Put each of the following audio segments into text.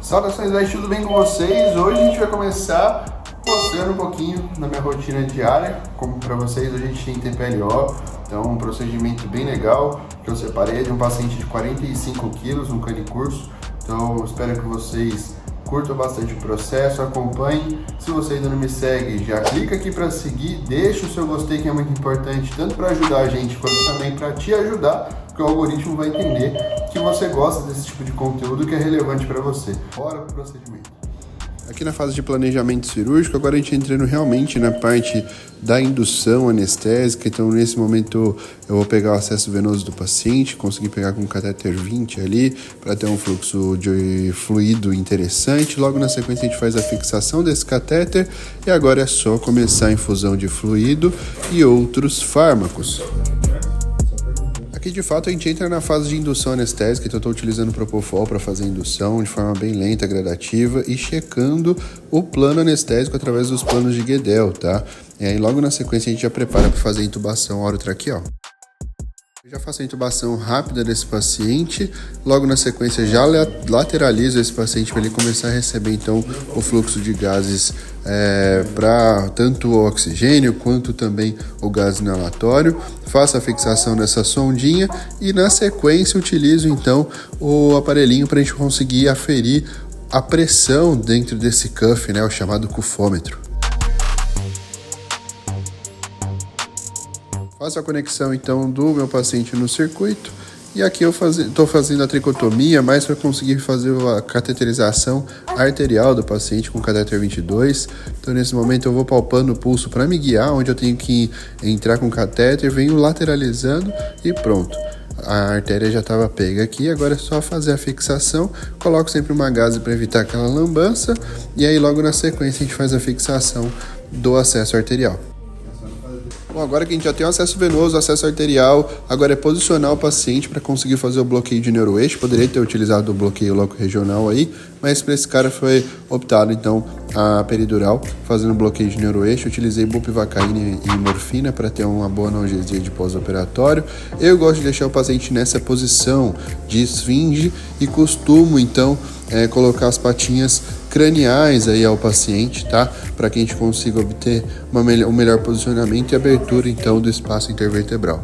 Saudações, guys, tudo bem com vocês? Hoje a gente vai começar mostrando um pouquinho da minha rotina diária. Como para vocês, hoje a gente tem TPLO, então um procedimento bem legal que eu separei de um paciente de 45 quilos, um canicurso. Então espero que vocês curtam bastante o processo, acompanhem. Se você ainda não me segue, já clica aqui para seguir, deixa o seu gostei, que é muito importante, tanto para ajudar a gente quanto também para te ajudar, porque o algoritmo vai entender que você gosta desse tipo de conteúdo que é relevante para você. Bora pro procedimento. Aqui na fase de planejamento cirúrgico, agora a gente entrando realmente na parte da indução anestésica. Então nesse momento eu vou pegar o acesso venoso do paciente, conseguir pegar com o catéter 20 ali para ter um fluxo de fluido interessante. Logo na sequência a gente faz a fixação desse catéter e agora é só começar a infusão de fluido e outros fármacos. Aqui de fato a gente entra na fase de indução anestésica, então eu estou utilizando o Propofol para fazer a indução de forma bem lenta, gradativa e checando o plano anestésico através dos planos de Guedel, tá? E aí logo na sequência a gente já prepara para fazer a intubação orotraqueal. Eu já faço a intubação rápida desse paciente, logo na sequência já lateralizo esse paciente para ele começar a receber então o fluxo de gases para tanto o oxigênio quanto também o gás inalatório. Faço a fixação dessa sondinha e na sequência utilizo então o aparelhinho para a gente conseguir aferir a pressão dentro desse cuff, né, o chamado cufômetro. Faço a conexão então do meu paciente no circuito e aqui eu estou fazendo a tricotomia mais para conseguir fazer a cateterização arterial do paciente com o catéter 22. Então nesse momento eu vou palpando o pulso para me guiar onde eu tenho que entrar com o catéter, venho lateralizando e pronto. A artéria já estava pega aqui, agora é só fazer a fixação, coloco sempre uma gaze para evitar aquela lambança e aí logo na sequência a gente faz a fixação do acesso arterial. Bom, agora que a gente já tem o acesso venoso, acesso arterial, agora é posicionar o paciente para conseguir fazer o bloqueio de neuroeixo. Poderia ter utilizado o bloqueio loco-regional aí, mas para esse cara foi optado então a peridural, fazendo bloqueio de neuroeixo. Utilizei bupivacaína e morfina para ter uma boa analgesia de pós-operatório. Eu gosto de deixar o paciente nessa posição de esfinge e costumo então colocar as patinhas craniais aí ao paciente, tá? Para que a gente consiga obter um melhor posicionamento e abertura então do espaço intervertebral.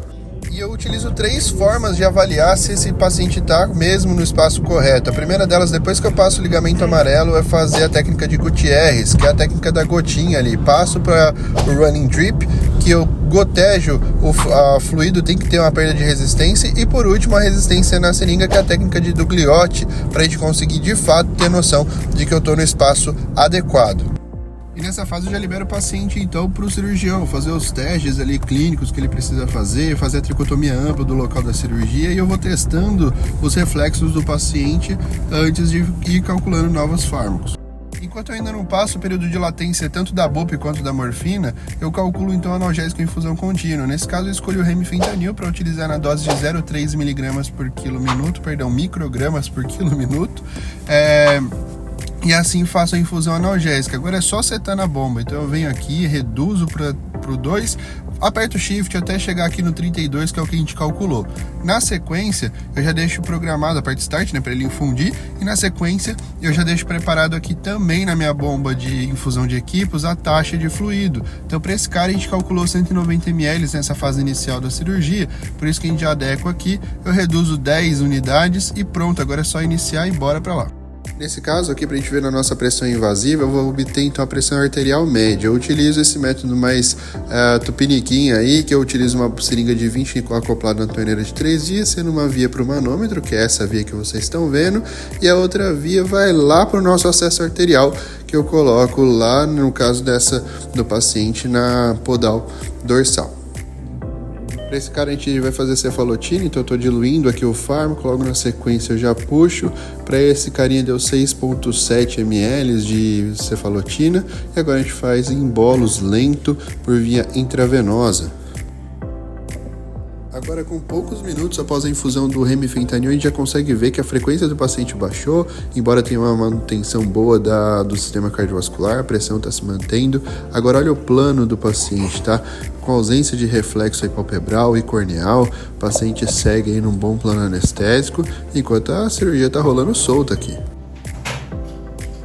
E eu utilizo 3 formas de avaliar se esse paciente está mesmo no espaço correto. A primeira delas, depois que eu passo o ligamento amarelo, é fazer a técnica de Gutierrez, que é a técnica da gotinha ali. Passo para o running drip, que eu gotejo o fluido, tem que ter uma perda de resistência. E por último, a resistência na seringa, que é a técnica de Dugliotti, para a gente conseguir de fato ter noção de que eu estou no espaço adequado. E nessa fase eu já libero o paciente então para o cirurgião fazer os testes ali clínicos que ele precisa fazer a tricotomia ampla do local da cirurgia e eu vou testando os reflexos do paciente antes de ir calculando novos fármacos. Enquanto eu ainda não passo o período de latência tanto da bup quanto da morfina, eu calculo então analgésico em infusão contínua. Nesse caso eu escolho o remifentanil para utilizar na dose de 0,3 mg por quilo-minuto, microgramas por quilo-minuto. E assim faço a infusão analgésica. Agora é só setar na bomba. Então eu venho aqui, reduzo para o 2, aperto o shift até chegar aqui no 32, que é o que a gente calculou. Na sequência, eu já deixo programado a parte start, né, para ele infundir. E na sequência, eu já deixo preparado aqui também na minha bomba de infusão de equipos a taxa de fluido. Então para esse cara a gente calculou 190 ml nessa fase inicial da cirurgia. Por isso que a gente já adequa aqui, eu reduzo 10 unidades e pronto. Agora é só iniciar e bora para lá. Nesse caso aqui, para a gente ver na nossa pressão invasiva, eu vou obter então a pressão arterial média. Eu utilizo esse método mais tupiniquim aí, que eu utilizo uma seringa de 20 acoplada na torneira de 3 dias, sendo uma via para o manômetro, que é essa via que vocês estão vendo, e a outra via vai lá para o nosso acesso arterial, que eu coloco lá, no caso do paciente, na podal dorsal. Para esse cara a gente vai fazer cefalotina, então eu estou diluindo aqui o fármaco, logo na sequência eu já puxo. Para esse carinha deu 6,7 ml de cefalotina e agora a gente faz em bolos lento por via intravenosa. Agora, com poucos minutos após a infusão do remifentanil, a gente já consegue ver que a frequência do paciente baixou, embora tenha uma manutenção boa do sistema cardiovascular, a pressão está se mantendo. Agora olha o plano do paciente, tá? Com ausência de reflexo palpebral e corneal, o paciente segue aí num bom plano anestésico, enquanto a cirurgia está rolando solta aqui.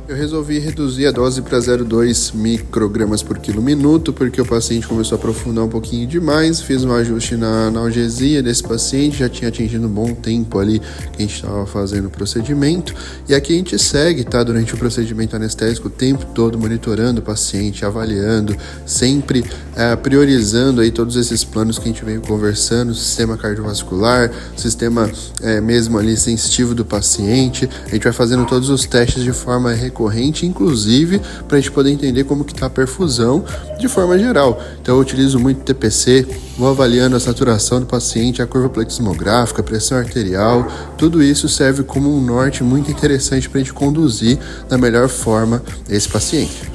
Eu resolvi reduzir a dose para 0,2 microgramas por quilo minuto, porque o paciente começou a aprofundar um pouquinho demais. Fiz um ajuste na analgesia desse paciente, já tinha atingido um bom tempo ali que a gente estava fazendo o procedimento. E aqui a gente segue, tá? Durante o procedimento anestésico, o tempo todo monitorando o paciente, avaliando, sempre priorizando aí todos esses planos que a gente veio conversando, sistema cardiovascular, sistema mesmo ali sensitivo do paciente. A gente vai fazendo todos os testes de forma recorrente, inclusive para a gente poder entender como que está a perfusão de forma geral. Então eu utilizo muito TPC, vou avaliando a saturação do paciente, a curva pleximográfica, a pressão arterial, tudo isso serve como um norte muito interessante para a gente conduzir da melhor forma esse paciente.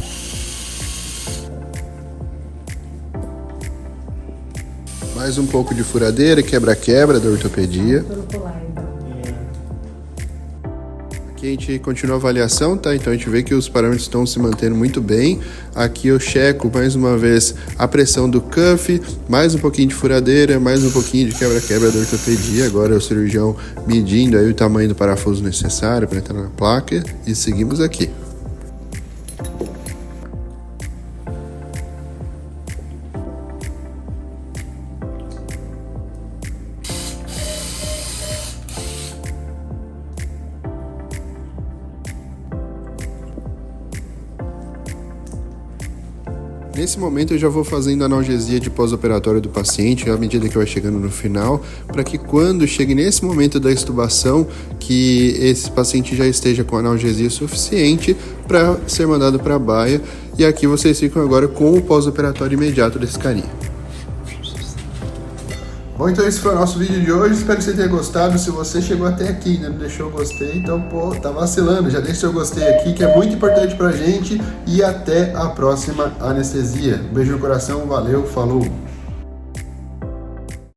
Mais um pouco de furadeira, quebra-quebra da ortopedia. Aqui a gente continua a avaliação, tá? Então a gente vê que os parâmetros estão se mantendo muito bem. Aqui eu checo mais uma vez a pressão do cuff, mais um pouquinho de furadeira, mais um pouquinho de quebra-quebra da ortopedia. Agora é o cirurgião medindo aí o tamanho do parafuso necessário para entrar na placa e seguimos aqui. Nesse momento eu já vou fazendo a analgesia de pós-operatório do paciente à medida que vai chegando no final, para que quando chegue nesse momento da extubação, que esse paciente já esteja com analgesia suficiente para ser mandado para a baia. E aqui vocês ficam agora com o pós-operatório imediato desse carinha. Bom, então esse foi o nosso vídeo de hoje, espero que você tenha gostado. Se você chegou até aqui e ainda não deixou o gostei, então tá vacilando, já deixa seu gostei aqui, que é muito importante pra gente, e até a próxima anestesia. Um beijo no coração, valeu, falou!